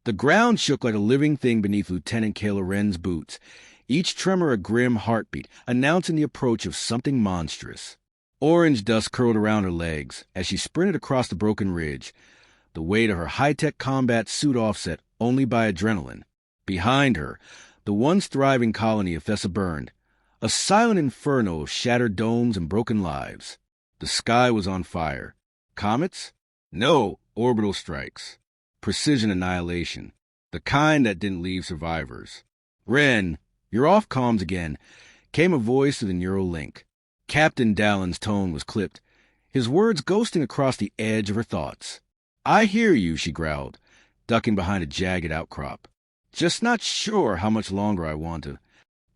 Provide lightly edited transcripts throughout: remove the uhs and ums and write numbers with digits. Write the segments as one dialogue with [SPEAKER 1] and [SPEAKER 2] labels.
[SPEAKER 1] The ground shook like a living thing beneath Lieutenant Kayla Wren's boots, each tremor a grim heartbeat, announcing the approach of something monstrous. Orange dust curled around her legs as she sprinted across the broken ridge, the weight of her high-tech combat suit offset only by adrenaline. Behind her, the once thriving colony of Thessa burned, a silent inferno of shattered domes and broken lives. The sky was on fire. Comets? No, orbital strikes. Precision annihilation. The kind that didn't leave survivors. "Wren, you're off comms again," came a voice through the neural link. Captain Dallon's tone was clipped, his words ghosting across the edge of her thoughts. "I hear you," she growled, ducking behind a jagged outcrop. "Just not sure how much longer I want to."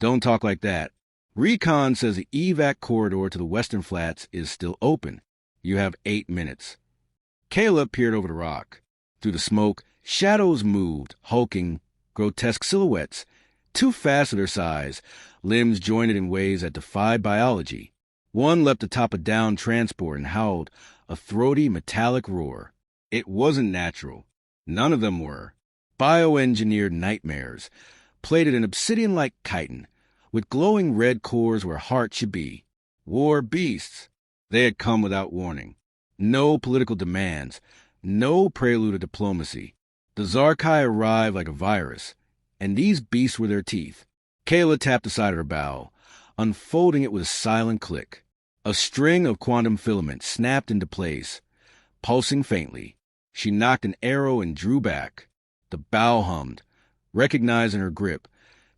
[SPEAKER 1] "Don't talk like that. Recon says the evac corridor to the Western Flats is still open. You have 8 minutes. Kayla peered over the rock. Through the smoke, shadows moved, hulking, grotesque silhouettes, too fast for their size, limbs jointed in ways that defied biology. One leapt atop a downed transport and howled, a throaty, metallic roar. It wasn't natural. None of them were. Bioengineered nightmares, plated in obsidian-like chitin, with glowing red cores where heart should be. War beasts. They had come without warning. No political demands, no prelude of diplomacy. The Zarkai arrived like a virus, and these beasts were their teeth. Kayla tapped the side of her bow, unfolding it with a silent click. A string of quantum filaments snapped into place, pulsing faintly. She knocked an arrow and drew back. The bow hummed, recognizing her grip,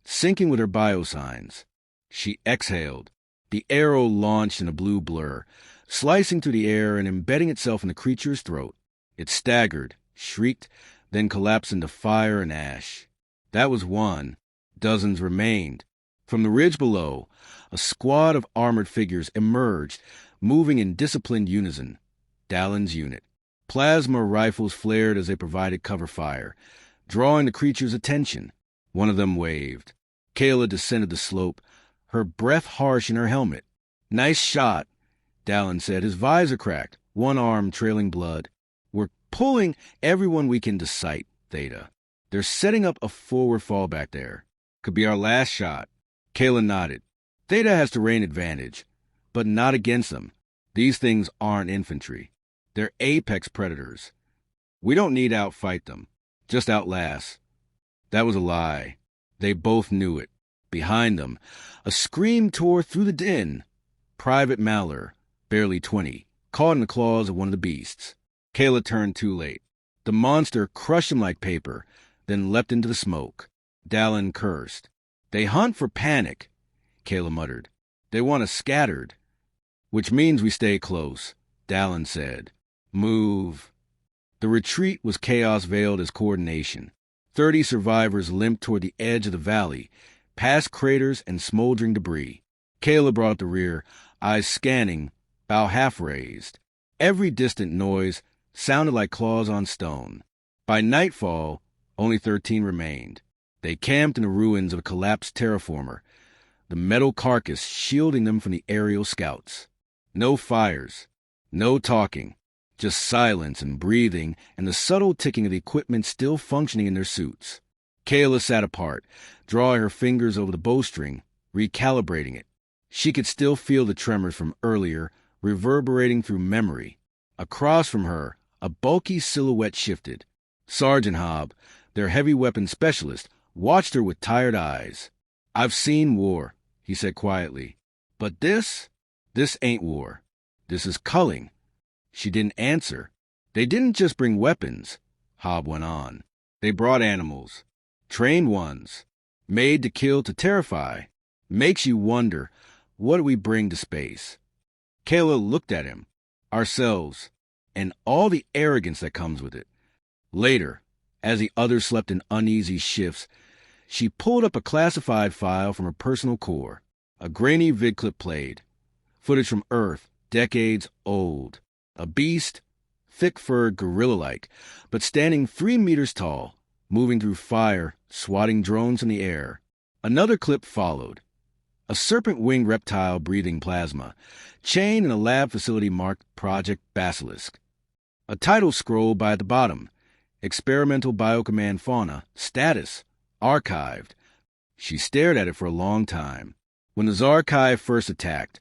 [SPEAKER 1] syncing with her biosigns. She exhaled. The arrow launched in a blue blur, slicing through the air and embedding itself in the creature's throat. It staggered, shrieked, then collapsed into fire and ash. That was one. Dozens remained. From the ridge below, a squad of armored figures emerged, moving in disciplined unison. Dallon's unit. Plasma rifles flared as they provided cover fire, drawing the creature's attention. One of them waved. Kayla descended the slope, her breath harsh in her helmet. "Nice shot," Dallon said, his visor cracked, one arm trailing blood. "We're pulling everyone we can to sight, Theta. They're setting up a forward fallback there. Could be our last shot." Kayla nodded. "Theta has terrain advantage, but not against them. These things aren't infantry. They're apex predators. We don't need to outfight them, just outlast." That was a lie. They both knew it. Behind them, a scream tore through the din. Private Maller, barely 20, caught in the claws of one of the beasts. Kayla turned too late. The monster crushed him like paper, then leapt into the smoke. Dallon cursed. "They hunt for panic," Kayla muttered. "They want us scattered." "Which means we stay close," Dallon said. "Move." The retreat was chaos veiled as coordination. 30 survivors limped toward the edge of the valley, past craters and smoldering debris. Kayla brought up the rear, eyes scanning, bow half raised. Every distant noise sounded like claws on stone. By nightfall, only 13 remained. They camped in the ruins of a collapsed terraformer, the metal carcass shielding them from the aerial scouts. No fires, no talking, just silence and breathing and the subtle ticking of the equipment still functioning in their suits. Kayla sat apart, drawing her fingers over the bowstring, recalibrating it. She could still feel the tremors from earlier, reverberating through memory. Across from her, a bulky silhouette shifted. Sergeant Hobb, their heavy weapons specialist, watched her with tired eyes. "I've seen war," he said quietly. "But this ain't war. This is culling." She didn't answer. "They didn't just bring weapons," Hobb went on. "They brought animals. Trained ones. Made to kill, to terrify. Makes you wonder, what do we bring to space?" Kayla looked at him. Ourselves. And all the arrogance that comes with it. Later, as the others slept in uneasy shifts, she pulled up a classified file from her personal core. A grainy vidclip played. Footage from Earth, decades old. A beast, thick-furred gorilla-like, but standing 3 meters tall, moving through fire, swatting drones in the air. Another clip followed. A serpent-winged reptile breathing plasma, chained in a lab facility marked Project Basilisk. A title scroll by at the bottom, Experimental Biocommand Fauna, Status, Archived. She stared at it for a long time. When the Zarkai first attacked,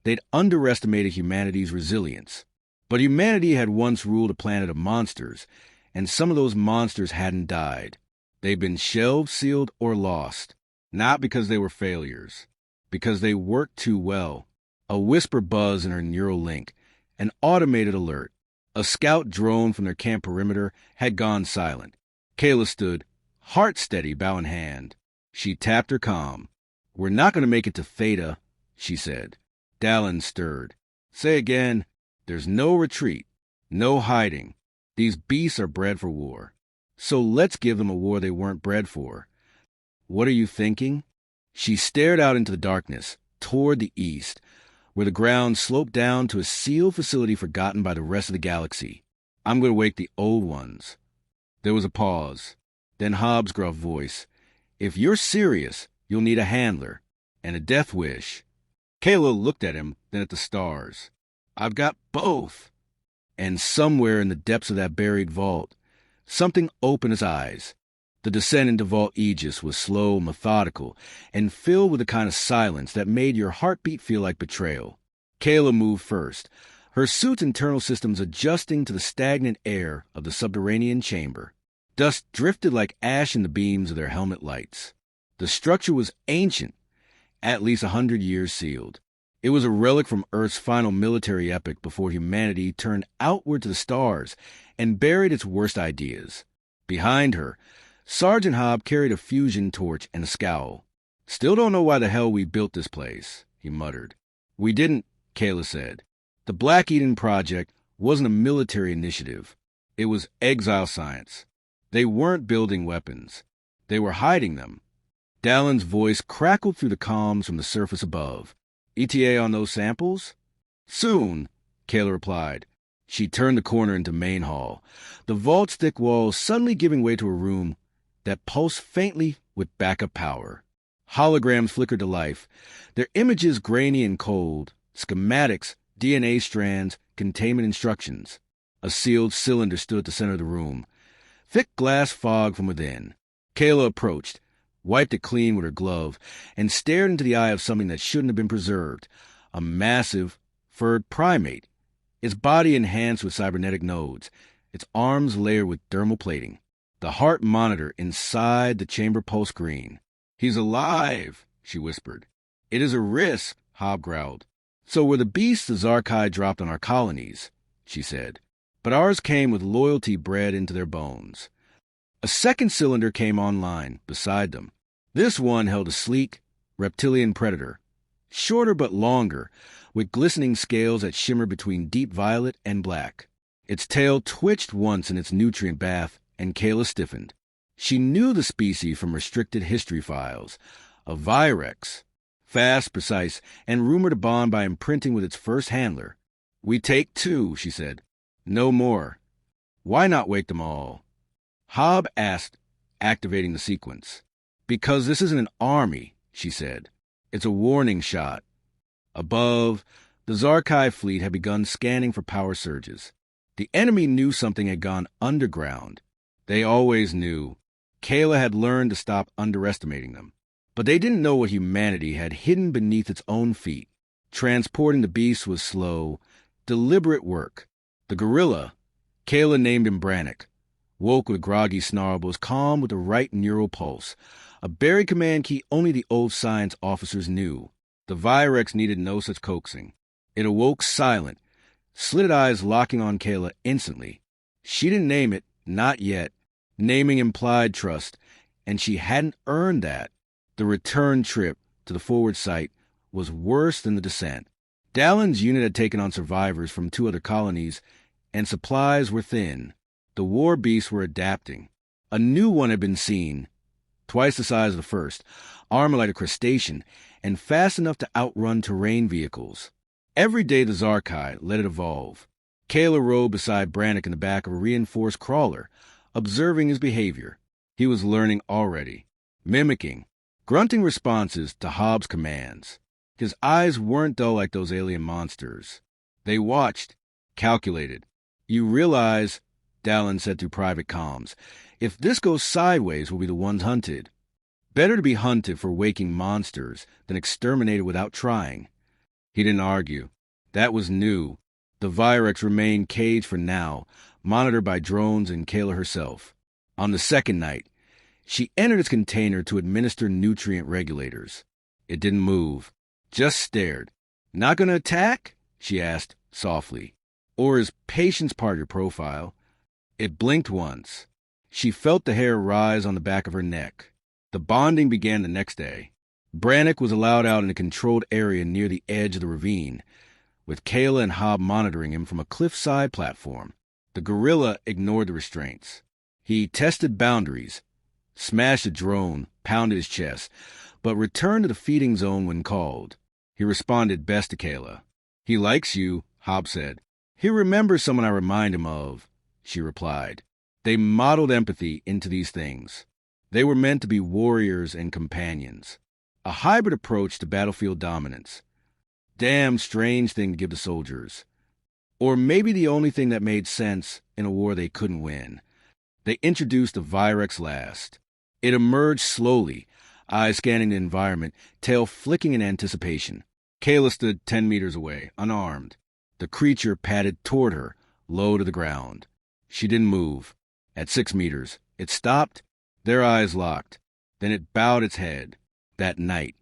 [SPEAKER 1] they'd underestimated humanity's resilience. But humanity had once ruled a planet of monsters, and some of those monsters hadn't died. They'd been shelved, sealed, or lost. Not because they were failures. Because they worked too well. A whisper buzz in her neural link. An automated alert. A scout drone from their camp perimeter had gone silent. Kayla stood, heart steady, bow in hand. She tapped her comm. "We're not going to make it to Theta," she said. Dallin stirred. "Say again." "There's no retreat. No hiding. These beasts are bred for war. So let's give them a war they weren't bred for." "What are you thinking?" She stared out into the darkness, toward the east, where the ground sloped down to a sealed facility forgotten by the rest of the galaxy. "I'm going to wake the old ones." There was a pause. Then Hobbs' gruff voice. "If you're serious, you'll need a handler. And a death wish." Kayla looked at him, then at the stars. "I've got both." And somewhere in the depths of that buried vault, something opened its eyes. The descent into Vault Aegis was slow, methodical, and filled with the kind of silence that made your heartbeat feel like betrayal. Kayla moved first, her suit's internal systems adjusting to the stagnant air of the subterranean chamber. Dust drifted like ash in the beams of their helmet lights. The structure was ancient, at least 100 years sealed. It was a relic from Earth's final military epoch before humanity turned outward to the stars and buried its worst ideas. Behind her, Sergeant Hobb carried a fusion torch and a scowl. "Still don't know why the hell we built this place," he muttered. "We didn't," Kayla said. "The Black Eden Project wasn't a military initiative. It was exile science. They weren't building weapons. They were hiding them." Dallin's voice crackled through the comms from the surface above. "ETA on those samples?" "Soon," Kayla replied. She turned the corner into main hall, the vault's thick walls suddenly giving way to a room that pulsed faintly with backup power. Holograms flickered to life, their images grainy and cold, schematics, DNA strands, containment instructions. A sealed cylinder stood at the center of the room. Thick glass fog from within. Kayla approached, wiped it clean with her glove, and stared into the eye of something that shouldn't have been preserved. A massive, furred primate, its body enhanced with cybernetic nodes, its arms layered with dermal plating. The heart monitor inside the chamber pulsed green. "He's alive," she whispered. "It is a risk," Hobb growled. "So were the beasts the Zarkai dropped on our colonies," she said. "But ours came with loyalty bred into their bones." A second cylinder came online beside them. This one held a sleek, reptilian predator, shorter but longer, with glistening scales that shimmered between deep violet and black. Its tail twitched once in its nutrient bath, and Kayla stiffened. She knew the species from restricted history files. A Virex. Fast, precise, and rumored to bond by imprinting with its first handler. "We take two," she said. "No more." "Why not wake them all?" Hobb asked, activating the sequence. "Because this isn't an army," she said. "It's a warning shot." Above, the Zarkai fleet had begun scanning for power surges. The enemy knew something had gone underground. They always knew. Kayla had learned to stop underestimating them. But they didn't know what humanity had hidden beneath its own feet. Transporting the beast was slow, deliberate work. The gorilla, Kayla named him Brannick, woke with groggy snarl but was calm with the right neural pulse. A buried command key only the old science officers knew. The Virex needed no such coaxing. It awoke silent, slitted eyes locking on Kayla instantly. She didn't name it, not yet. Naming implied trust, and she hadn't earned that. The return trip to the forward site was worse than the descent. Dallin's unit had taken on survivors from 2 other colonies, and supplies were thin. The war beasts were adapting. A new one had been seen, twice the size of the first, armor like a crustacean, and fast enough to outrun terrain vehicles. Every day the Zarkai let it evolve. Kayla rode beside Brannick in the back of a reinforced crawler, observing his behavior. He was learning already, mimicking, grunting responses to Hobbs' commands. His eyes weren't dull like those alien monsters. They watched, calculated. "You realize," Dallin said through private comms. If this goes sideways, we'll be the ones hunted. Better to be hunted for waking monsters than exterminated without trying. He didn't argue. That was new. The Virex remained caged for now, monitored by drones and Kayla herself. On the second night, she entered its container to administer nutrient regulators. It didn't move, just stared. Not gonna attack? She asked, softly. Or is patience part of your profile? It blinked once. She felt the hair rise on the back of her neck. The bonding began the next day. Brannick was allowed out in a controlled area near the edge of the ravine, with Kayla and Hobb monitoring him from a cliffside platform. The gorilla ignored the restraints. He tested boundaries, smashed a drone, pounded his chest, but returned to the feeding zone when called. He responded best to Kayla. He likes you, Hobb said. He remembers someone I remind him of, she replied. They modeled empathy into these things. They were meant to be warriors and companions. A hybrid approach to battlefield dominance. Damn strange thing to give to soldiers. Or maybe the only thing that made sense in a war they couldn't win. They introduced the Virex last. It emerged slowly, eyes scanning the environment, tail flicking in anticipation. Kayla stood 10 meters away, unarmed. The creature padded toward her, low to the ground. She didn't move. At 6 meters, it stopped. Their eyes locked. Then it bowed its head. That night,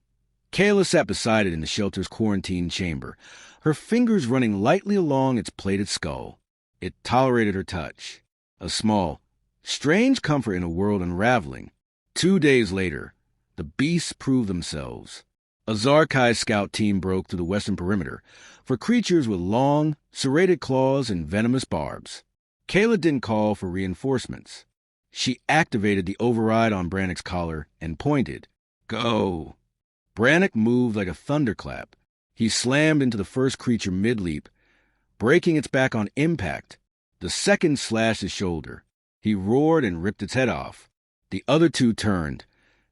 [SPEAKER 1] Kayla sat beside it in the shelter's quarantine chamber, her fingers running lightly along its plated skull. It tolerated her touch. A small, strange comfort in a world unraveling. 2 days later, the beasts proved themselves. A Zarkai scout team broke through the western perimeter for creatures with long, serrated claws and venomous barbs. Kayla didn't call for reinforcements. She activated the override on Brannick's collar and pointed. Go! Brannick moved like a thunderclap. He slammed into the first creature mid-leap, breaking its back on impact. The second slashed his shoulder. He roared and ripped its head off. The other two turned,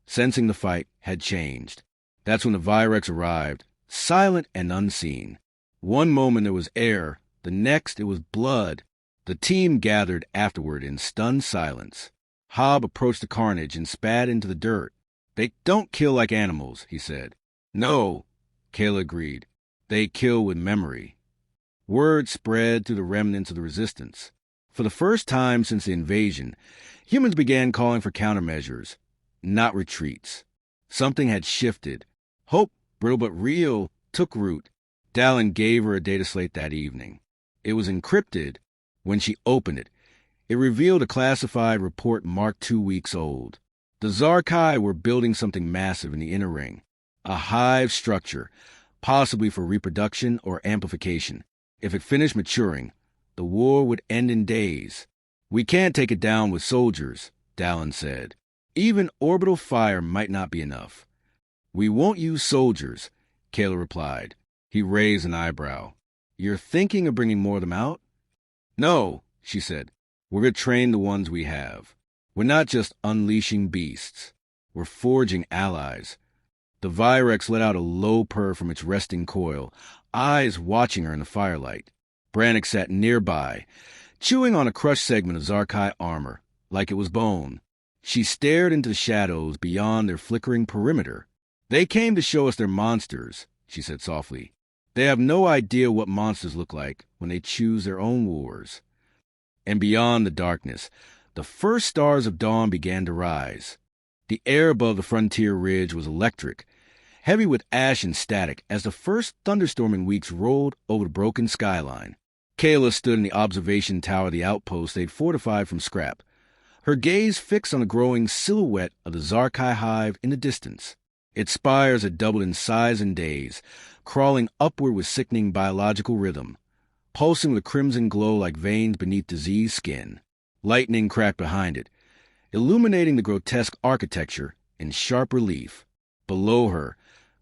[SPEAKER 1] sensing the fight had changed. That's when the Virex arrived, silent and unseen. One moment there was air, the next it was blood. The team gathered afterward in stunned silence. Hobb approached the carnage and spat into the dirt. They don't kill like animals, he said. No, Kayla agreed. They kill with memory. Word spread through the remnants of the resistance. For the first time since the invasion, humans began calling for countermeasures, not retreats. Something had shifted. Hope, brittle but real, took root. Dallin gave her a data slate that evening. It was encrypted. When she opened it, it revealed a classified report marked 2 weeks old. The Zarkai were building something massive in the inner ring. A hive structure, possibly for reproduction or amplification. If it finished maturing, the war would end in days. We can't take it down with soldiers, Dallin said. Even orbital fire might not be enough. We won't use soldiers, Kayla replied. He raised an eyebrow. You're thinking of bringing more of them out? No, she said. We're going to train the ones we have. We're not just unleashing beasts. We're forging allies. The Virex let out a low purr from its resting coil, eyes watching her in the firelight. Brannick sat nearby, chewing on a crushed segment of Zarkai armor, like it was bone. She stared into the shadows beyond their flickering perimeter. They came to show us their monsters, she said softly. They have no idea what monsters look like when they choose their own wars. And beyond the darkness, the first stars of dawn began to rise. The air above the frontier ridge was electric, heavy with ash and static as the first thunderstorming weeks rolled over the broken skyline. Kayla stood in the observation tower of the outpost they'd fortified from scrap, her gaze fixed on the growing silhouette of the Zarkai hive in the distance. Its spires had doubled in size in days, crawling upward with sickening biological rhythm, pulsing with a crimson glow like veins beneath diseased skin. Lightning cracked behind it, illuminating the grotesque architecture in sharp relief. Below her,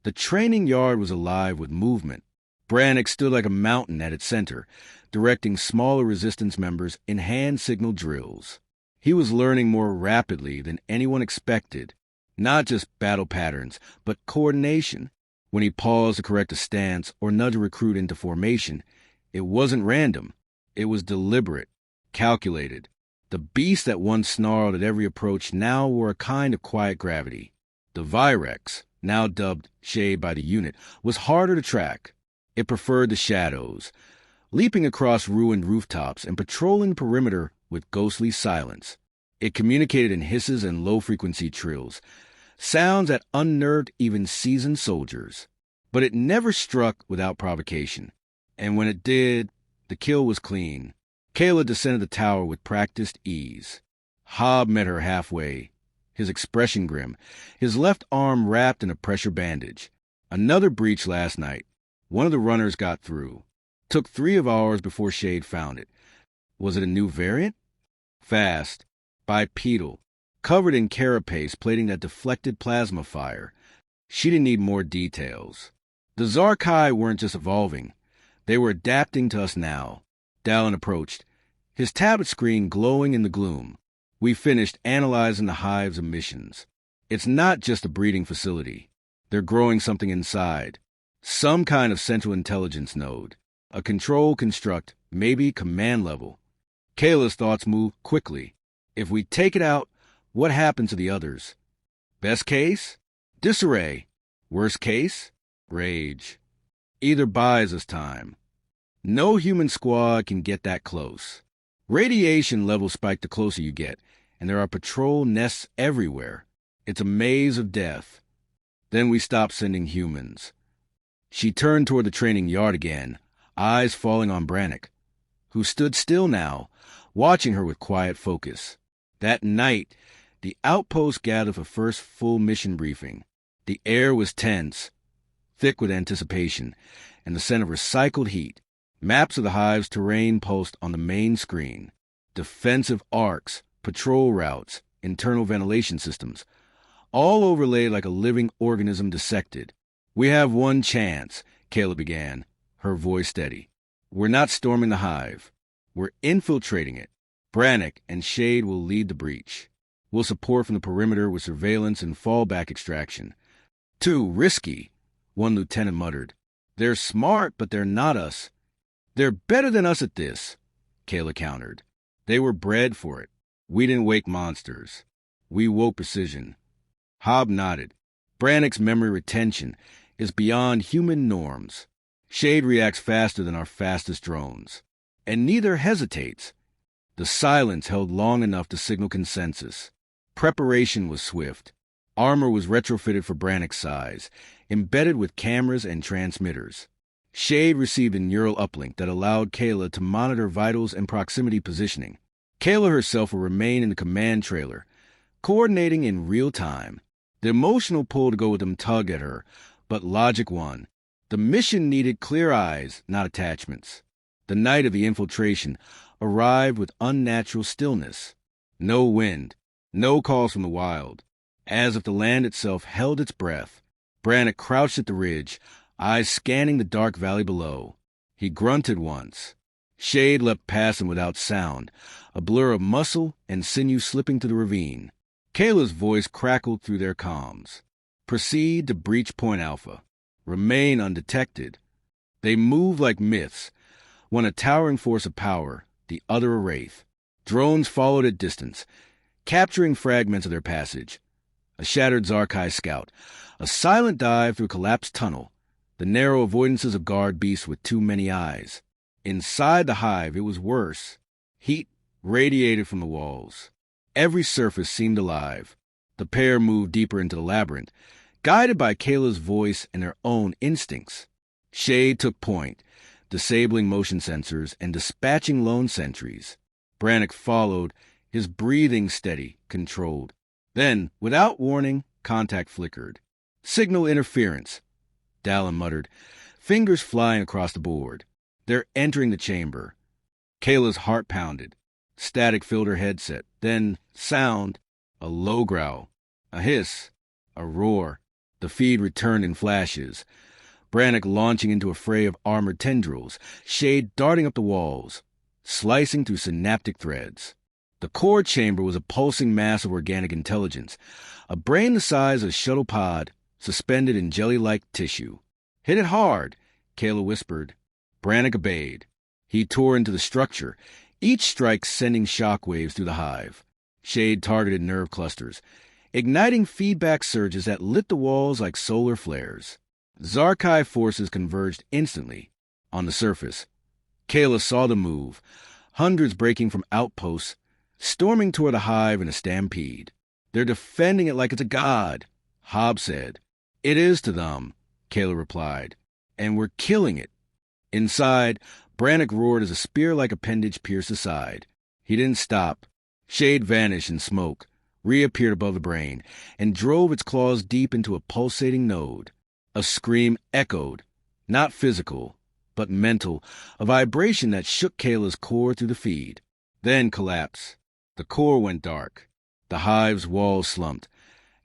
[SPEAKER 1] the training yard was alive with movement. Brannick stood like a mountain at its center, directing smaller resistance members in hand-signal drills. He was learning more rapidly than anyone expected, not just battle patterns, but coordination. When he paused to correct a stance or nudge a recruit into formation, it wasn't random. It was deliberate, calculated. The beasts that once snarled at every approach now wore a kind of quiet gravity. The Virex, now dubbed Shade by the unit, was harder to track. It preferred the shadows, leaping across ruined rooftops and patrolling the perimeter with ghostly silence. It communicated in hisses and low-frequency trills, sounds that unnerved even seasoned soldiers. But it never struck without provocation. And when it did, the kill was clean. Kayla descended the tower with practiced ease. Hobb met her halfway, his expression grim, his left arm wrapped in a pressure bandage. Another breach last night. One of the runners got through. Took 3 of ours before Shade found it. Was it a new variant? Fast, bipedal, covered in carapace plating that deflected plasma fire. She didn't need more details. The Zarkai weren't just evolving. They were adapting to us now. Dallin approached, his tablet screen glowing in the gloom. We finished analyzing the hive's emissions. It's not just a breeding facility. They're growing something inside. Some kind of central intelligence node. A control construct, maybe command level. Kayla's thoughts moved quickly. If we take it out, what happens to the others? Best case? Disarray. Worst case? Rage. Either buys us time. No human squad can get that close. Radiation levels spike the closer you get, and there are patrol nests everywhere. It's a maze of death. Then we stop sending humans. She turned toward the training yard again, eyes falling on Brannick, who stood still now, watching her with quiet focus. That night, the outpost gathered for first full mission briefing. The air was tense, thick with anticipation, and the scent of recycled heat. Maps of the hive's terrain pulsed on the main screen. Defensive arcs, patrol routes, internal ventilation systems, all overlaid like a living organism dissected. We have one chance, Kayla began, her voice steady. We're not storming the hive. We're infiltrating it. Brannick and Shade will lead the breach. We'll support from the perimeter with surveillance and fallback extraction. Too risky, one lieutenant muttered. They're smart, but they're not us. They're better than us at this, Kayla countered. They were bred for it. We didn't wake monsters. We woke precision. Hobb nodded. Brannick's memory retention is beyond human norms. Shade reacts faster than our fastest drones. And neither hesitates. The silence held long enough to signal consensus. Preparation was swift. Armor was retrofitted for Brannick's size, embedded with cameras and transmitters. Shade received a neural uplink that allowed Kayla to monitor vitals and proximity positioning. Kayla herself will remain in the command trailer, coordinating in real time. The emotional pull to go with them tugged at her, but logic won. The mission needed clear eyes, not attachments. The night of the infiltration arrived with unnatural stillness. No wind, no calls from the wild. As if the land itself held its breath. Brannick crouched at the ridge, eyes scanning the dark valley below. He grunted once. Shade leapt past him without sound, a blur of muscle and sinew slipping to the ravine. Kayla's voice crackled through their comms. Proceed to breach Point Alpha. Remain undetected. They moved like myths, one a towering force of power, the other a wraith. Drones followed at distance, capturing fragments of their passage. A shattered Zarkai scout, a silent dive through a collapsed tunnel, the narrow avoidances of guard beasts with too many eyes. Inside the hive, it was worse. Heat radiated from the walls. Every surface seemed alive. The pair moved deeper into the labyrinth, guided by Kayla's voice and their own instincts. Shade took point, disabling motion sensors and dispatching lone sentries. Brannick followed, his breathing steady, controlled. Then, without warning, contact flickered. Signal interference, Dallin muttered, fingers flying across the board. They're entering the chamber. Kayla's heart pounded. Static filled her headset. Then, sound, a low growl, a hiss, a roar. The feed returned in flashes. Brannick launching into a fray of armored tendrils, Shade darting up the walls, slicing through synaptic threads. The core chamber was a pulsing mass of organic intelligence, a brain the size of a shuttle pod, suspended in jelly-like tissue. Hit it hard, Kayla whispered. Brannick obeyed. He tore into the structure, each strike sending shockwaves through the hive. Shade targeted nerve clusters, igniting feedback surges that lit the walls like solar flares. Zarkai forces converged instantly. On the surface, Kayla saw the move, hundreds breaking from outposts, storming toward the hive in a stampede. They're defending it like it's a god, Hobb said. It is to them, Kayla replied, and we're killing it. Inside, Brannick roared as a spear-like appendage pierced his side. He didn't stop. Shade vanished in smoke, reappeared above the brain, and drove its claws deep into a pulsating node. A scream echoed, not physical, but mental, a vibration that shook Kayla's core through the feed. Then collapse. The core went dark. The hive's walls slumped,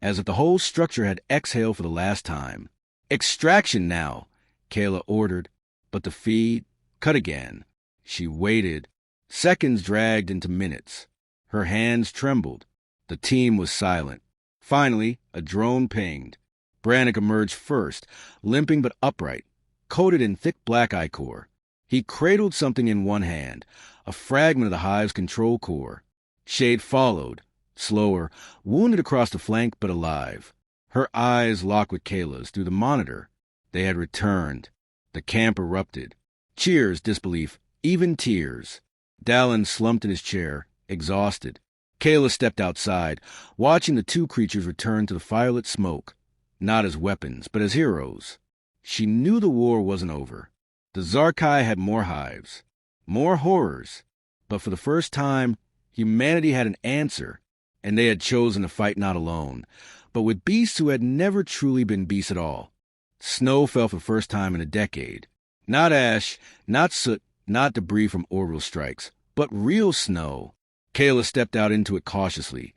[SPEAKER 1] as if the whole structure had exhaled for the last time. Extraction now, Kayla ordered, but the feed cut again. She waited. Seconds dragged into minutes. Her hands trembled. The team was silent. Finally, a drone pinged. Brannick emerged first, limping but upright, coated in thick black ichor. He cradled something in one hand, a fragment of the hive's control core. Shade followed, slower, wounded across the flank but alive. Her eyes locked with Kayla's through the monitor. They had returned. The camp erupted. Cheers, disbelief, even tears. Dallin slumped in his chair, exhausted. Kayla stepped outside, watching the two creatures return to the firelit smoke, not as weapons, but as heroes. She knew the war wasn't over. The Zarkai had more hives, more horrors, but for the first time, humanity had an answer, and they had chosen to fight not alone, but with beasts who had never truly been beasts at all. Snow fell for the first time in a decade. Not ash, not soot, not debris from orbital strikes, but real snow. Kayla stepped out into it cautiously,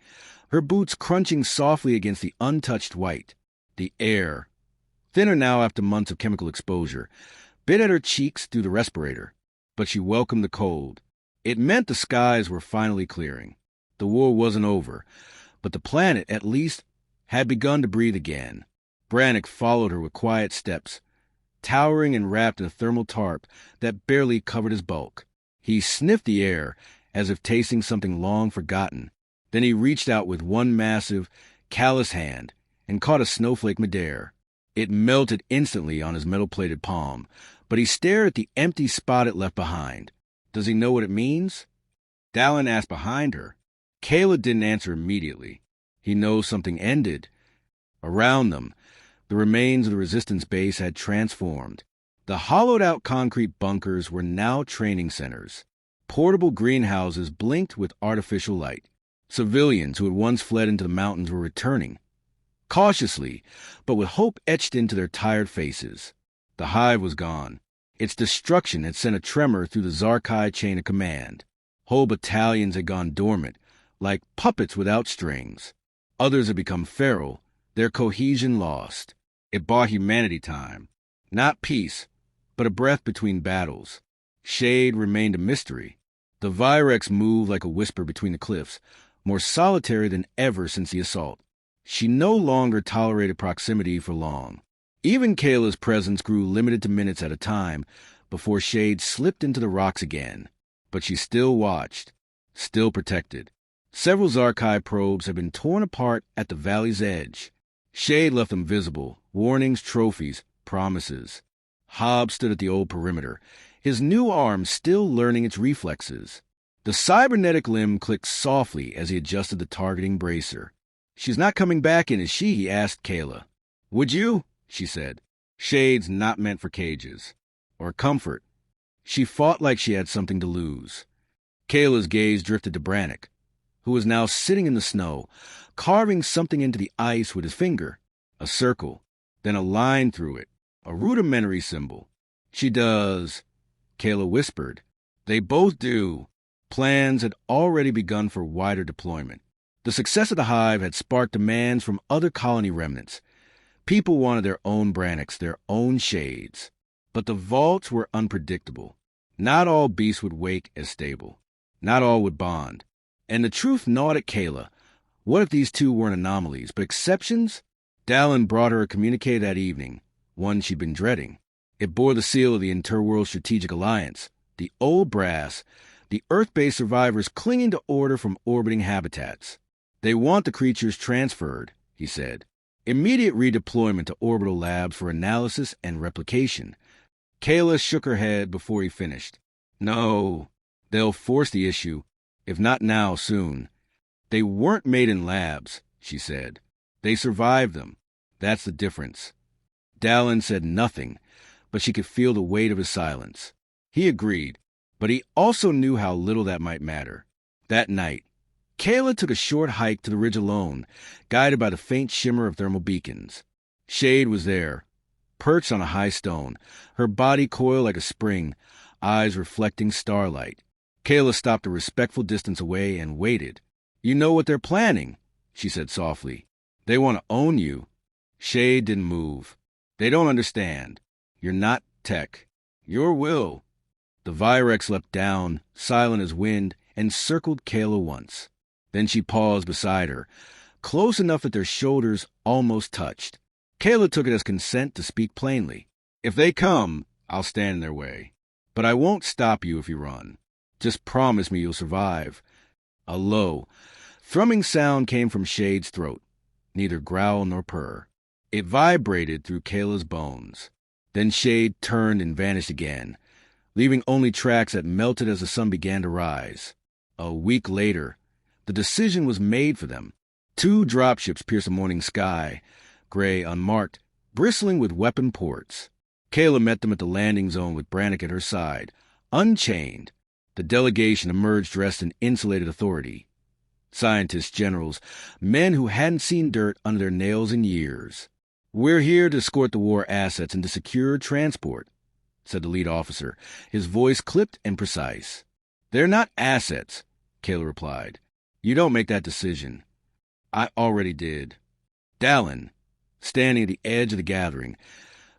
[SPEAKER 1] her boots crunching softly against the untouched white. The air, thinner now after months of chemical exposure, bit at her cheeks through the respirator, but she welcomed the cold. It meant the skies were finally clearing. The war wasn't over, but the planet, at least, had begun to breathe again. Brannick followed her with quiet steps, towering and wrapped in a thermal tarp that barely covered his bulk. He sniffed the air, as if tasting something long forgotten. Then he reached out with one massive, callous hand and caught a snowflake midair. It melted instantly on his metal-plated palm, but he stared at the empty spot it left behind. Does he know what it means? Dallin asked behind her. Kayla didn't answer immediately. He knows something ended. Around them, the remains of the resistance base had transformed. The hollowed-out concrete bunkers were now training centers. Portable greenhouses blinked with artificial light. Civilians who had once fled into the mountains were returning. Cautiously, but with hope etched into their tired faces. The hive was gone. Its destruction had sent a tremor through the Zarkai chain of command. Whole battalions had gone dormant, like puppets without strings. Others had become feral, their cohesion lost. It bought humanity time. Not peace, but a breath between battles. Shade remained a mystery. The Virex moved like a whisper between the cliffs, more solitary than ever since the assault. She no longer tolerated proximity for long. Even Kayla's presence grew limited to minutes at a time before Shade slipped into the rocks again. But she still watched, still protected. Several Zarkai probes had been torn apart at the valley's edge. Shade left them visible, warnings, trophies, promises. Hobb stood at the old perimeter, his new arm still learning its reflexes. The cybernetic limb clicked softly as he adjusted the targeting bracer. "She's not coming back in, is she?" he asked Kayla. "Would you?" she said. Shades not meant for cages. Or comfort. She fought like she had something to lose. Kayla's gaze drifted to Brannick, who was now sitting in the snow, carving something into the ice with his finger. A circle, then a line through it, a rudimentary symbol. "She does," Kayla whispered. "They both do." Plans had already begun for wider deployment. The success of the hive had sparked demands from other colony remnants. People wanted their own Brannicks, their own Shades. But the vaults were unpredictable. Not all beasts would wake as stable. Not all would bond. And the truth gnawed at Kayla. What if these two weren't anomalies, but exceptions? Dallin brought her a communique that evening, one she'd been dreading. It bore the seal of the Interworld Strategic Alliance, the old brass, the Earth-based survivors clinging to order from orbiting habitats. They want the creatures transferred, he said. Immediate redeployment to orbital labs for analysis and replication. Kayla shook her head before he finished. No, they'll force the issue, if not now, soon. They weren't made in labs, she said. They survived them. That's the difference. Dallin said nothing, but she could feel the weight of his silence. He agreed, but he also knew how little that might matter. That night, Kayla took a short hike to the ridge alone, guided by the faint shimmer of thermal beacons. Shade was there, perched on a high stone, her body coiled like a spring, eyes reflecting starlight. Kayla stopped a respectful distance away and waited. You know what they're planning, she said softly. They want to own you. Shade didn't move. They don't understand. You're not tech. Your will. The Virex leapt down, silent as wind, and circled Kayla once. Then she paused beside her, close enough that their shoulders almost touched. Kayla took it as consent to speak plainly. If they come, I'll stand in their way. But I won't stop you if you run. Just promise me you'll survive. A low, thrumming sound came from Shade's throat, neither growl nor purr. It vibrated through Kayla's bones. Then Shade turned and vanished again, leaving only tracks that melted as the sun began to rise. A week later, the decision was made for them. 2 dropships pierced the morning sky, gray, unmarked, bristling with weapon ports. Kayla met them at the landing zone with Brannick at her side, unchained. The delegation emerged dressed in insulated authority. Scientists, generals, men who hadn't seen dirt under their nails in years. We're here to escort the war assets into secure transport, said the lead officer, his voice clipped and precise. They're not assets, Kayla replied. You don't make that decision. I already did. Dallin, standing at the edge of the gathering,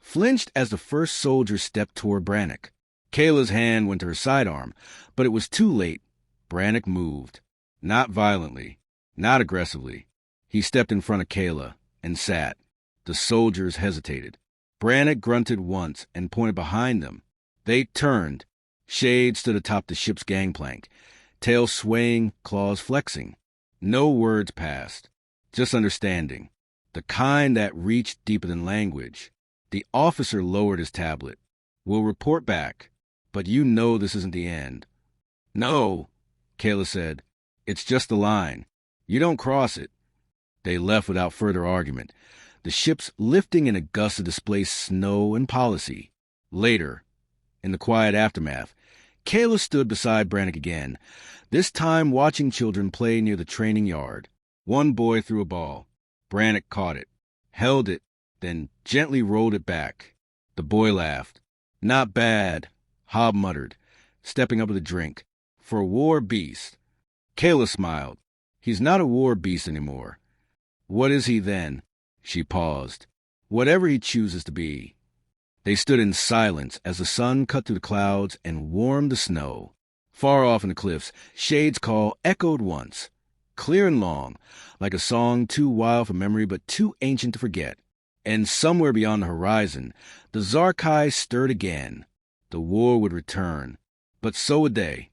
[SPEAKER 1] flinched as the first soldier stepped toward Brannick. Kayla's hand went to her sidearm, but it was too late. Brannick moved. Not violently, not aggressively. He stepped in front of Kayla and sat. The soldiers hesitated. Brannick grunted once and pointed behind them. They turned. Shade stood atop the ship's gangplank, tail swaying, claws flexing. No words passed, just understanding, the kind that reached deeper than language. The officer lowered his tablet. We'll report back, but you know this isn't the end. No, Kayla said. It's just the line. You don't cross it. They left without further argument, the ships lifting in a gust of displaced snow and policy. Later, in the quiet aftermath, Kayla stood beside Brannick again, this time watching children play near the training yard. One boy threw a ball. Brannick caught it, held it, then gently rolled it back. The boy laughed. Not bad, Hob muttered, stepping up with a drink. For a war beast. Kayla smiled. He's not a war beast anymore. What is he then? She paused. Whatever he chooses to be. They stood in silence as the sun cut through the clouds and warmed the snow. Far off in the cliffs, Shade's call echoed once, clear and long, like a song too wild for memory but too ancient to forget. And somewhere beyond the horizon, the Zarkai stirred again. The war would return, but so would they.